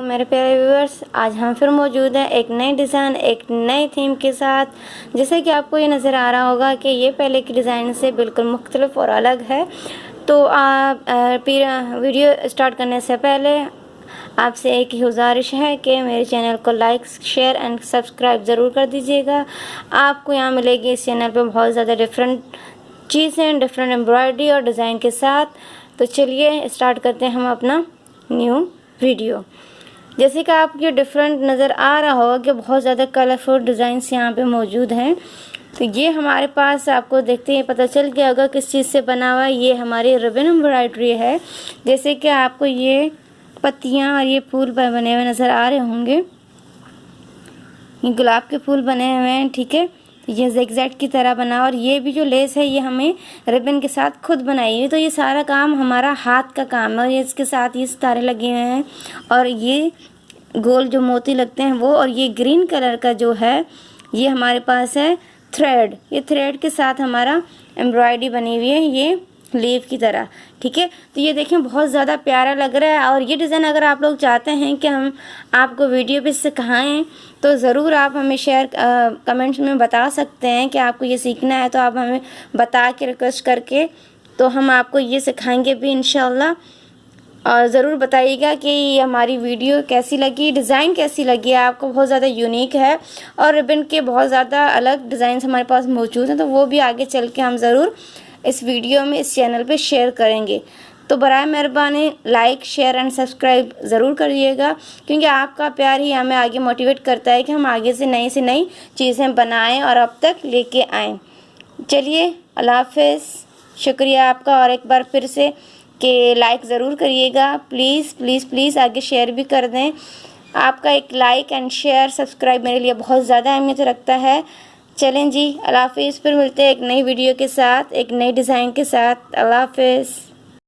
मेरे प्यारे व्यूअर्स, आज हम फिर मौजूद हैं एक नई डिज़ाइन एक नए थीम के साथ। जैसे कि आपको ये नज़र आ रहा होगा कि ये पहले की डिज़ाइन से बिल्कुल मुख्तलिफ और अलग है। तो आप वीडियो स्टार्ट करने से पहले आपसे एक ही गुजारिश है कि मेरे चैनल को लाइक शेयर एंड सब्सक्राइब ज़रूर कर दीजिएगा। आपको यहाँ मिलेगी इस चैनल पे बहुत ज़्यादा डिफरेंट चीज़ें, डिफरेंट एम्ब्रॉयडरी और डिज़ाइन के साथ। तो चलिए स्टार्ट करते हैं हम अपना न्यू वीडियो। जैसे कि आपको ये डिफरेंट नज़र आ रहा होगा कि बहुत ज़्यादा कलरफुल डिज़ाइंस यहाँ पे मौजूद हैं। तो ये हमारे पास आपको देखते ही पता चल गया होगा किस चीज़ से बना हुआ है। ये हमारी रिबन एम्ब्रॉयडरी है। जैसे कि आपको ये पत्तियाँ और ये फूल बने हुए नज़र आ रहे होंगे, ये गुलाब के फूल बने हुए हैं, ठीक है। ये ज़िगज़ैग की तरह बना, और ये भी जो लेस है ये हमें रिबन के साथ खुद बनाई है। तो ये सारा काम हमारा हाथ का काम है, और ये इसके साथ ये सितारे लगे हुए हैं, और ये गोल जो मोती लगते हैं वो, और ये ग्रीन कलर का जो है ये हमारे पास है थ्रेड। ये थ्रेड के साथ हमारा एम्ब्रॉयडरी बनी हुई है, ये लीव की तरह, ठीक है। तो ये देखें बहुत ज़्यादा प्यारा लग रहा है। और ये डिज़ाइन अगर आप लोग चाहते हैं कि हम आपको वीडियो पे सिखाएं तो ज़रूर आप हमें कमेंट्स में बता सकते हैं कि आपको ये सीखना है। तो आप हमें बता के रिक्वेस्ट करके तो हम आपको ये सिखाएंगे भी इंशाल्लाह। और ज़रूर बताइएगा कि ये हमारी वीडियो कैसी लगी, डिज़ाइन कैसी लगी आपको। बहुत ज़्यादा यूनिक है और रिबन के बहुत ज़्यादा अलग डिज़ाइन हमारे पास मौजूद हैं, तो वो भी आगे चल के हम ज़रूर इस वीडियो में इस चैनल पे शेयर करेंगे। तो बराए मेहरबानी लाइक शेयर एंड सब्सक्राइब ज़रूर करिएगा, क्योंकि आपका प्यार ही हमें आगे मोटिवेट करता है कि हम आगे से नई चीज़ें बनाएं और अब तक लेके आएँ। चलिए अल्लाह हाफ़िज़, शुक्रिया आपका। और एक बार फिर से कि लाइक ज़रूर करिएगा, प्लीज़ प्लीज़ प्लीज़ आगे शेयर भी कर दें। आपका एक लाइक एंड शेयर सब्सक्राइब मेरे लिए बहुत ज़्यादा अहमियत रखता है। चलें जी, अल्लाह हाफ़िज़। फिर मिलते हैं एक नई वीडियो के साथ, एक नई डिज़ाइन के साथ। अल्लाह हाफ़िज़।